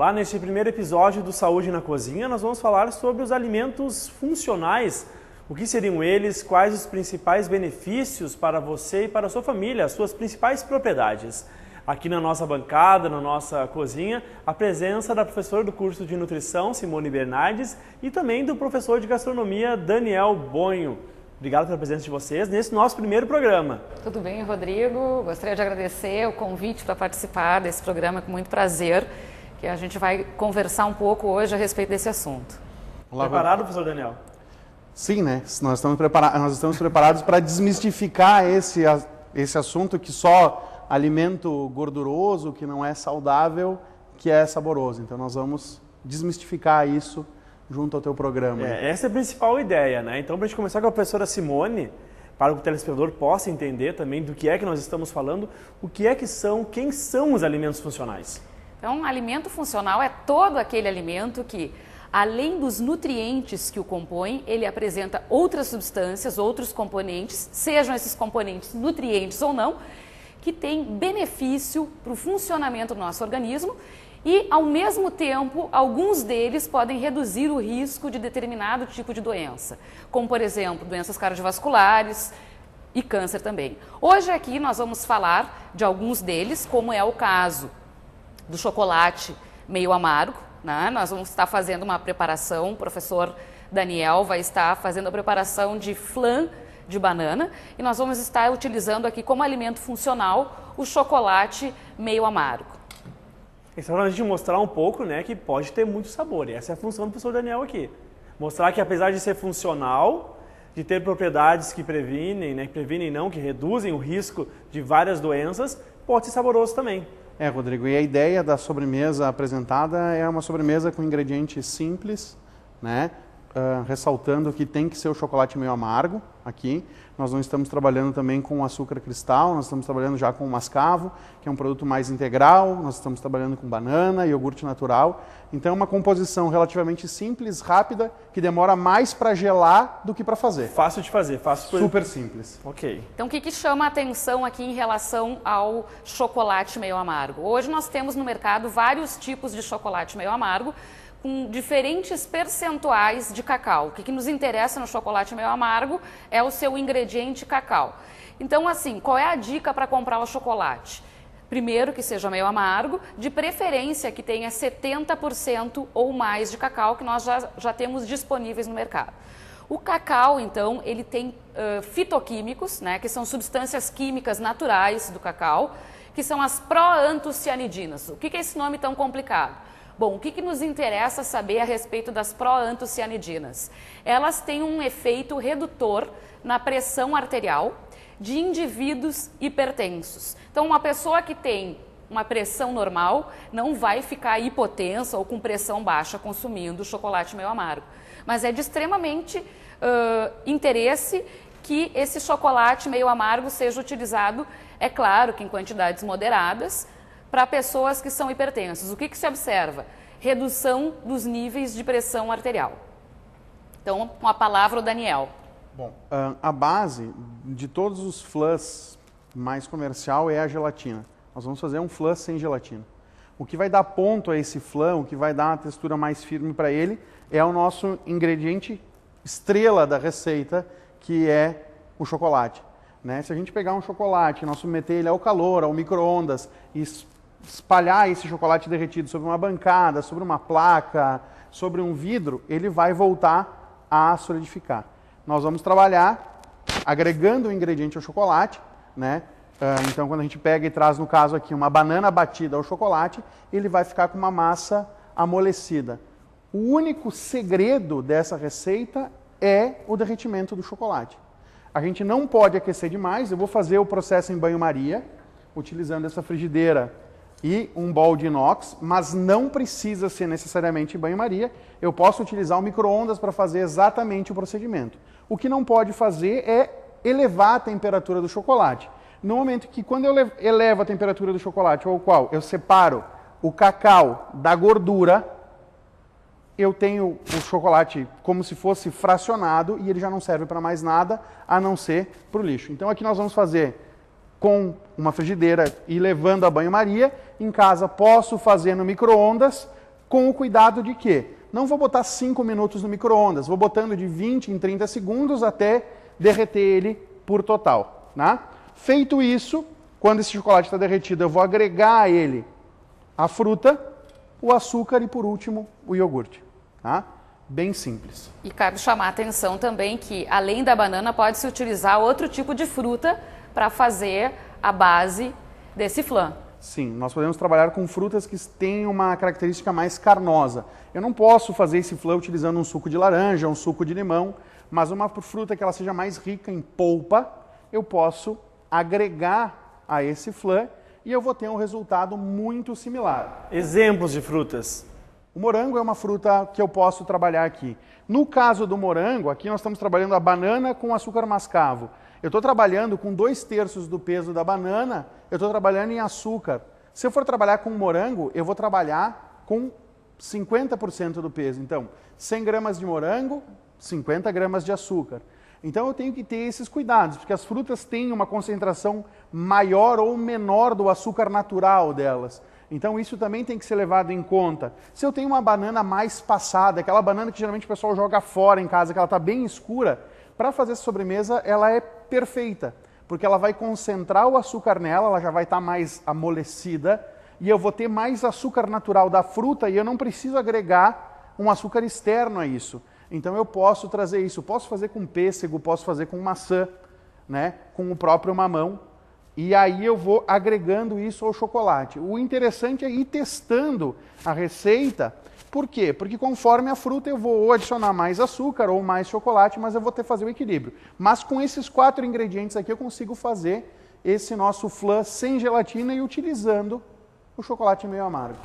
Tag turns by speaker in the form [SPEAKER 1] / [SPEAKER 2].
[SPEAKER 1] Olá, neste primeiro episódio do Saúde na Cozinha, nós vamos falar sobre os alimentos funcionais. O que seriam eles, quais os principais benefícios para você e para a sua família, as suas principais propriedades. Aqui na nossa bancada, na nossa cozinha, a presença da professora do curso de nutrição, Simone Bernardes, e também do professor de gastronomia, Daniel Bonho. Obrigado pela presença de vocês nesse nosso primeiro programa.
[SPEAKER 2] Tudo bem, Rodrigo? Gostaria de agradecer o convite para participar desse programa, com muito prazer, que a gente vai conversar um pouco hoje a respeito desse assunto.
[SPEAKER 1] Olá, preparado, professor Daniel?
[SPEAKER 3] Sim, né? Nós estamos preparados para desmistificar esse assunto que só alimento gorduroso, que não é saudável, que é saboroso. Então nós vamos desmistificar isso junto ao teu programa.
[SPEAKER 1] Essa é a principal ideia, né? Então, para a gente começar com a professora Simone, para que o telespectador possa entender também do que é que nós estamos falando, o que é que são, quem são os alimentos funcionais?
[SPEAKER 2] Então, alimento funcional é todo aquele alimento que, além dos nutrientes que o compõem, ele apresenta outras substâncias, outros componentes, sejam esses componentes nutrientes ou não, que têm benefício para o funcionamento do nosso organismo e, ao mesmo tempo, alguns deles podem reduzir o risco de determinado tipo de doença, como, por exemplo, doenças cardiovasculares e câncer também. Hoje aqui nós vamos falar de alguns deles, como é o caso do chocolate meio amargo, né? Nós vamos estar fazendo uma preparação, o professor Daniel vai estar fazendo a preparação de flan de banana e nós vamos estar utilizando aqui como alimento funcional o chocolate meio amargo.
[SPEAKER 1] Então, para a gente mostrar um pouco, né, que pode ter muito sabor, e essa é a função do professor Daniel aqui. Mostrar que apesar de ser funcional, de ter propriedades que previnem, né, que reduzem o risco de várias doenças, pode ser saboroso também.
[SPEAKER 3] Rodrigo, e a ideia da sobremesa apresentada é uma sobremesa com ingredientes simples, né? Ressaltando que tem que ser o chocolate meio amargo aqui. Nós não estamos trabalhando também com açúcar cristal, nós estamos trabalhando já com mascavo, que é um produto mais integral, nós estamos trabalhando com banana, iogurte natural. Então é uma composição relativamente simples, rápida, que demora mais para gelar do que para fazer.
[SPEAKER 1] Fácil de fazer,
[SPEAKER 3] super simples.
[SPEAKER 1] Ok.
[SPEAKER 2] Então o que chama a atenção aqui em relação ao chocolate meio amargo? Hoje nós temos no mercado vários tipos de chocolate meio amargo, com diferentes percentuais de cacau. O que nos interessa no chocolate meio amargo é o seu ingrediente cacau. Então, assim, qual é a dica para comprar o chocolate? Primeiro, que seja meio amargo, de preferência que tenha 70% ou mais de cacau, que nós já temos disponíveis no mercado. O cacau, então, ele tem fitoquímicos, né, que são substâncias químicas naturais do cacau, que são as proantocianidinas. O que é esse nome tão complicado? Bom, o que nos interessa saber a respeito das proantocianidinas? Elas têm um efeito redutor na pressão arterial de indivíduos hipertensos. Então, uma pessoa que tem uma pressão normal não vai ficar hipotensa ou com pressão baixa consumindo chocolate meio amargo. Mas é de extremamente interesse que esse chocolate meio amargo seja utilizado, é claro que em quantidades moderadas, para pessoas que são hipertensas. O que se observa? Redução dos níveis de pressão arterial. Então, com a palavra o Daniel.
[SPEAKER 3] Bom, a base de todos os flans mais comercial é a gelatina. Nós vamos fazer um flan sem gelatina. O que vai dar ponto a esse flan, o que vai dar uma textura mais firme para ele, é o nosso ingrediente estrela da receita, que é o chocolate. Né? Se a gente pegar um chocolate, nós submeter ele ao calor, ao micro-ondas e espalhar esse chocolate derretido sobre uma bancada, sobre uma placa, sobre um vidro, ele vai voltar a solidificar. Nós vamos trabalhar agregando o ingrediente ao chocolate, né? Então quando a gente pega e traz, no caso aqui, uma banana batida ao chocolate, ele vai ficar com uma massa amolecida. O único segredo dessa receita é o derretimento do chocolate. A gente não pode aquecer demais, eu vou fazer o processo em banho-maria, utilizando essa frigideira e um bowl de inox, mas não precisa ser necessariamente em banho-maria. Eu posso utilizar o micro-ondas para fazer exatamente o procedimento. O que não pode fazer é elevar a temperatura do chocolate. No momento que, quando eu elevo a temperatura do chocolate, ao qual eu separo o cacau da gordura, eu tenho o chocolate como se fosse fracionado e ele já não serve para mais nada, a não ser para o lixo. Então aqui nós vamos fazer com uma frigideira e levando a banho-maria. Em casa posso fazer no micro-ondas com o cuidado de que não vou botar 5 minutos no micro-ondas, vou botando de 20 em 30 segundos até derreter ele por total. Né? Feito isso, quando esse chocolate está derretido, eu vou agregar a ele a fruta, o açúcar e, por último, o iogurte. Tá? Bem simples.
[SPEAKER 2] E cabe chamar a atenção também que, além da banana, pode-se utilizar outro tipo de fruta para fazer a base desse flan.
[SPEAKER 3] Sim, nós podemos trabalhar com frutas que têm uma característica mais carnosa. Eu não posso fazer esse flan utilizando um suco de laranja, um suco de limão, mas uma fruta que ela seja mais rica em polpa, eu posso agregar a esse flan e eu vou ter um resultado muito similar.
[SPEAKER 1] Exemplos de frutas.
[SPEAKER 3] O morango é uma fruta que eu posso trabalhar aqui. No caso do morango, aqui nós estamos trabalhando a banana com açúcar mascavo. Eu estou trabalhando com 2/3 do peso da banana, eu estou trabalhando em açúcar. Se eu for trabalhar com morango, eu vou trabalhar com 50% do peso. Então, 100 gramas de morango, 50 gramas de açúcar. Então eu tenho que ter esses cuidados, porque as frutas têm uma concentração maior ou menor do açúcar natural delas. Então isso também tem que ser levado em conta. Se eu tenho uma banana mais passada, aquela banana que geralmente o pessoal joga fora em casa, que ela está bem escura, para fazer essa sobremesa ela é perfeita, porque ela vai concentrar o açúcar nela, ela já vai estar mais amolecida, e eu vou ter mais açúcar natural da fruta e eu não preciso agregar um açúcar externo a isso. Então eu posso trazer isso, posso fazer com pêssego, posso fazer com maçã, né, com o próprio mamão, e aí eu vou agregando isso ao chocolate. O interessante é ir testando a receita. Por quê? Porque conforme a fruta eu vou ou adicionar mais açúcar ou mais chocolate, mas eu vou ter que fazer o equilíbrio. Mas com esses 4 ingredientes aqui eu consigo fazer esse nosso flan sem gelatina e utilizando o chocolate meio amargo.